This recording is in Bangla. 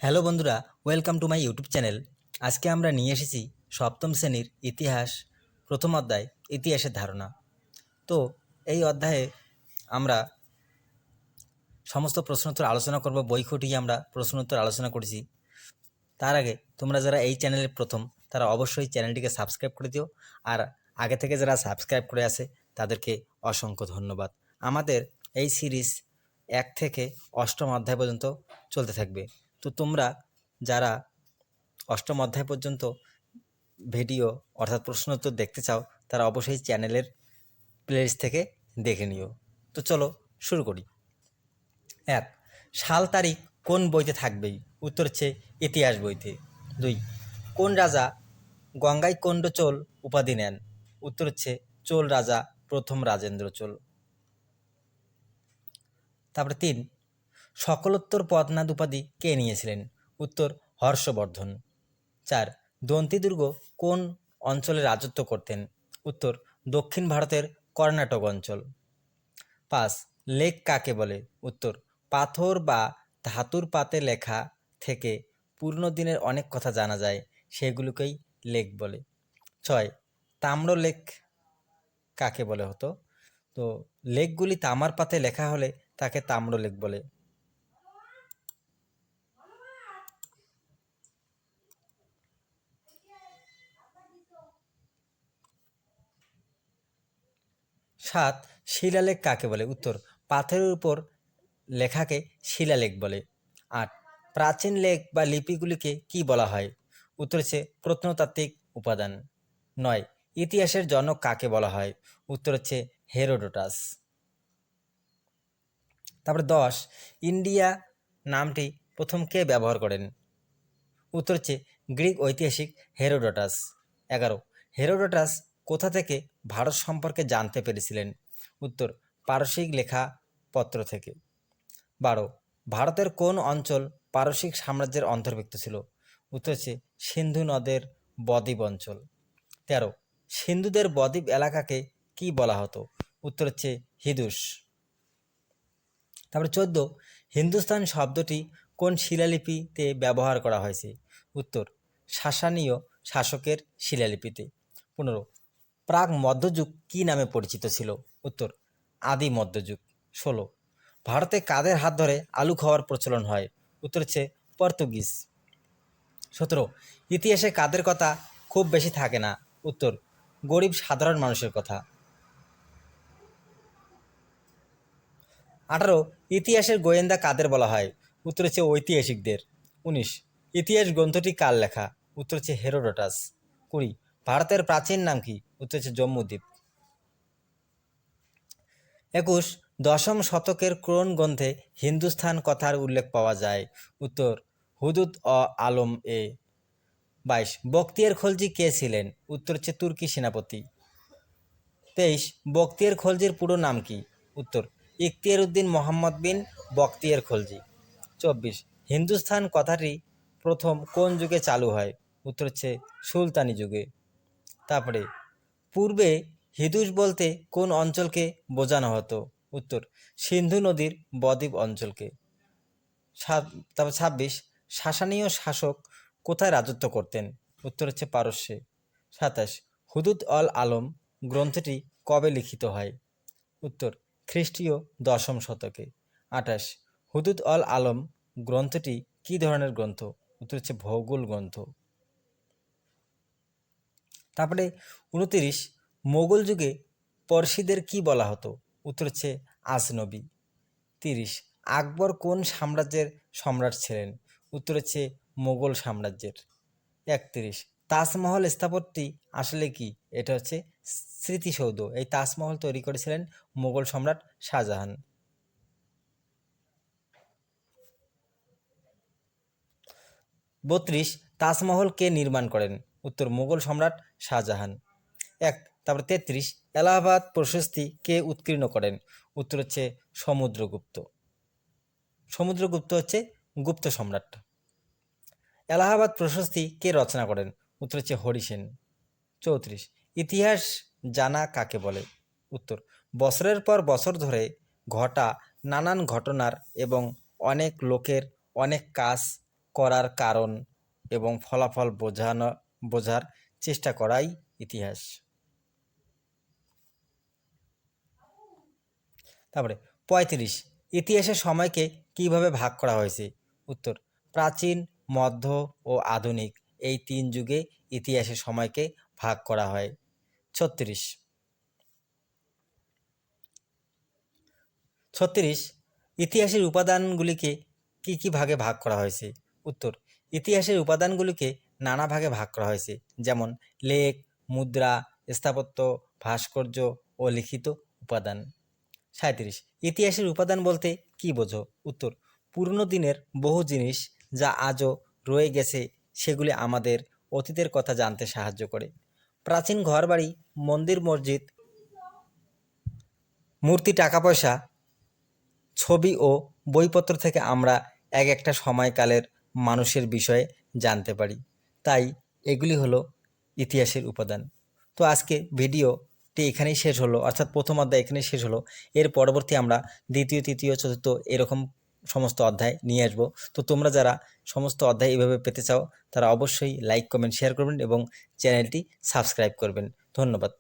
হ্যালো বন্ধুরা, welcome to my YouTube channel. আজকে আমরা নিয়ে এসেছি সপ্তম শ্রেণীর ইতিহাস প্রথম অধ্যায় ইতিহাসের ধারণা। তো এই অধ্যায়ে আমরা সমস্ত প্রশ্নোত্তর আলোচনা করব। বই খুঁটিয়ে আমরা প্রশ্নোত্তর আলোচনা করেছি। তার আগে তোমরা যারা এই চ্যানেলের প্রথম, তারা অবশ্যই চ্যানেলটিকে সাবস্ক্রাইব করে দিও। আর আগে থেকে যারা সাবস্ক্রাইব করে আছে তাদেরকে অসংখ্য ধন্যবাদ। আমাদের এই সিরিজ 1 থেকে 8ম অধ্যায় পর্যন্ত চলতে থাকবে। তো তোমরা যারা 8ম অধ্যায় পর্যন্ত ভিডিও অর্থাৎ প্রশ্নোত্তর দেখতে চাও, তারা অবশ্যই চ্যানেলের প্লেলিস্ট থেকে দেখে নিও। তো চলো শুরু করি। 1, সাল তারিখ কোন বইতে থাকবেই? উত্তর হচ্ছে ইতিহাস বইতে। 2, কোন রাজা গঙ্গাইকোন্ড চোল উপাধি নেন? উত্তর হচ্ছে চোল রাজা প্রথম রাজেন্দ্র চোল। তারপরে 3, সকলোত্তর পদ্মনাথ উপাধি কে নিয়েছিলেন? উত্তর হর্ষবর্ধন। 4, দন্তি দুর্গ কোন অঞ্চলে রাজত্ব করতেন? উত্তর দক্ষিণ ভারতের কর্ণাটক অঞ্চল। 5, লেখ কাকে বলে? উত্তর পাথর বা ধাতুর পাতে লেখা থেকে পুরনো দিনের অনেক কথা জানা যায়, সেগুলোকেই লেখ বলে। 6, তাম্রলেখ কাকে বলে হতো? তো লেখগুলি তামার পাতে লেখা হলে তাকে তাম্রলেখ বলে। 7, শিলালেখ কাকে বলে? উত্তর পাথরের উপর লেখাকে শিলালেখ বলে। 8, প্রাচীন লেখ বা লিপিগুলিকে কি বলা হয়? উত্তর হচ্ছে প্রত্নতাত্ত্বিক উপাদান। 9, ইতিহাসের জনক কাকে বলা হয়? উত্তর হচ্ছে হেরোডোটাস। তারপরে 10, ইন্ডিয়া নামটি প্রথম কে ব্যবহার করেন? উত্তর হচ্ছে গ্রিক ঐতিহাসিক হেরোডোটাস। 11, হেরোডোটাস কোথা থেকে ভারত সম্পর্কে জানতে পেরেছিলেন? উত্তর পারসিক লেখাপত্র থেকে। 12, ভারতের কোন অঞ্চল পারসিক সাম্রাজ্যের অন্তর্ভুক্ত ছিল? উত্তর হচ্ছে সিন্ধু নদের বদ্বীপ অঞ্চল। 13, সিন্ধুদের বদ্বীপ এলাকাকে কি বলা হতো? উত্তর হচ্ছে হিদুস। তারপরে 14, হিন্দুস্তান শব্দটি কোন শিলালিপিতে ব্যবহার করা হয়েছে? উত্তর সাসানীয় শাসকের শিলালিপিতে। 15, প্রাক মধ্যযুগ কি নামে পরিচিত ছিল? উত্তর আদি মধ্যযুগ। 16, ভারতে কাদের হাত ধরে আলু খাওয়ার প্রচলন হয়? উত্তর হচ্ছে পর্তুগিজ। 17, ইতিহাসে কাদের কথা খুব বেশি থাকে না? উত্তর গরিব সাধারণ মানুষের কথা। 18, ইতিহাসের গোয়েন্দা কাদের বলা হয়? উত্তর হচ্ছে ঐতিহাসিকদের। 19, ইতিহাস গ্রন্থটি কার লেখা? উত্তর হচ্ছে হেরোডোটাস। 20, ভারতের প্রাচীন নাম কি? উত্তর হচ্ছে জম্মুদ্বীপ। 21, দশম শতকের কোন গ্রন্থে হিন্দুস্থান কথার উল্লেখ পাওয়া যায়? উত্তর হুদুদ আলম এ। 22, বখতিয়ার খলজি কে ছিলেন? উত্তর হচ্ছে তুর্কি সেনাপতি। 23, বখতিয়ার খলজির পুরো নাম কি? উত্তর ইখতিয়ার উদ্দিন মোহাম্মদ বিন বখতিয়ার খলজি। 24, হিন্দুস্থান কথাটি প্রথম কোন যুগে চালু হয়? উত্তর হচ্ছে সুলতানি যুগে। তারপরে পূর্বে হিদুস বলতে কোন অঞ্চলকে বোঝানো হতো? উত্তর সিন্ধু নদীর বদ্বীপ অঞ্চলকে। তারপর 26, সাসানীয় শাসক কোথায় রাজত্ব করতেন? উত্তর হচ্ছে পারস্যে। 27, হুদুদ অল আলম গ্রন্থটি কবে লিখিত হয়? উত্তর খ্রিস্টীয় 10ম শতকে। 28, হুদুদ অল আলম গ্রন্থটি কী ধরনের গ্রন্থ? উত্তর হচ্ছে ভূগোল গ্রন্থ। তারপরে 29, মোগল যুগে পরশিদের কি বলা হতো? উত্তর হচ্ছে আজনবী। 30, আকবর কোন সাম্রাজ্যের সম্রাট ছিলেন? উত্তর হচ্ছে মোগল সাম্রাজ্যের। 31, তাজমহল স্থাপত্যটি আসলে কি? এটা হচ্ছে স্মৃতিসৌধ। এই তাজমহল তৈরি করেছিলেন মোগল সম্রাট শাহজাহান। 32, তাজমহল কে নির্মাণ করেন? উত্তর মোগল সম্রাট শাহজাহান। তারপর 33, এলাহাবাদ প্রশস্তি কে উৎকীর্ণ করেন? উত্তর হচ্ছে সমুদ্রগুপ্ত। সমুদ্রগুপ্ত হচ্ছে গুপ্ত সম্রাট। এলাহাবাদ প্রশস্তি কে রচনা করেন? উত্তর হচ্ছে হরিসেন। 34, ইতিহাস জানা কাকে বলে? উত্তর বছরের পর বছর ধরে ঘটা নানান ঘটনার এবং অনেক লোকের অনেক কাজ করার কারণ এবং ফলাফল বোঝার চেষ্টা করাই ইতিহাস। তারপরে 35, ইতিহাসের সময়কে কিভাবে ভাগ করা হয়েছে? উত্তর, প্রাচীন, মধ্য ও আধুনিক এই 3 যুগে ইতিহাসের সময়কে ভাগ করা হয়। 36, ইতিহাসের উপাদানগুলিকে কি কি ভাগে ভাগ করা হয়েছে? উত্তর, ইতিহাসের উপাদানগুলিকে নানা ভাগে ভাগ করা হয়েছে, যেমন লেখ, মুদ্রা, স্থাপত্য, ভাস্কর্য ও লিখিত উপাদান। 37, ইতিহাসের উপাদান বলতে কি বোঝো? উত্তর, পুরনো দিনের বহু জিনিস যা আজও রয়ে গেছে, সেগুলি আমাদের অতীতের কথা জানতে সাহায্য করে। প্রাচীন ঘরবাড়ি, মন্দির, মসজিদ, মূর্তি, টাকা পয়সা, ছবি ও বইপত্র থেকে আমরা এক একটা সময়কালের মানুষের বিষয়ে জানতে পারি। তাই এগুলি হলো ইতিহাসের উপাদান। তো আজকে ভিডিওটি এখানেই শেষ হলো, অর্থাৎ প্রথম অধ্যায় এখানেই শেষ হলো। এর পরবর্তী আমরা দ্বিতীয়, তৃতীয়, চতুর্থ এরকম সমস্ত অধ্যায় নিয়ে আসবো। তো তোমরা যারা সমস্ত অধ্যায় এইভাবে পেতে চাও তারা অবশ্যই লাইক, কমেন্ট, শেয়ার করবেন এবং চ্যানেলটি সাবস্ক্রাইব করবেন। ধন্যবাদ।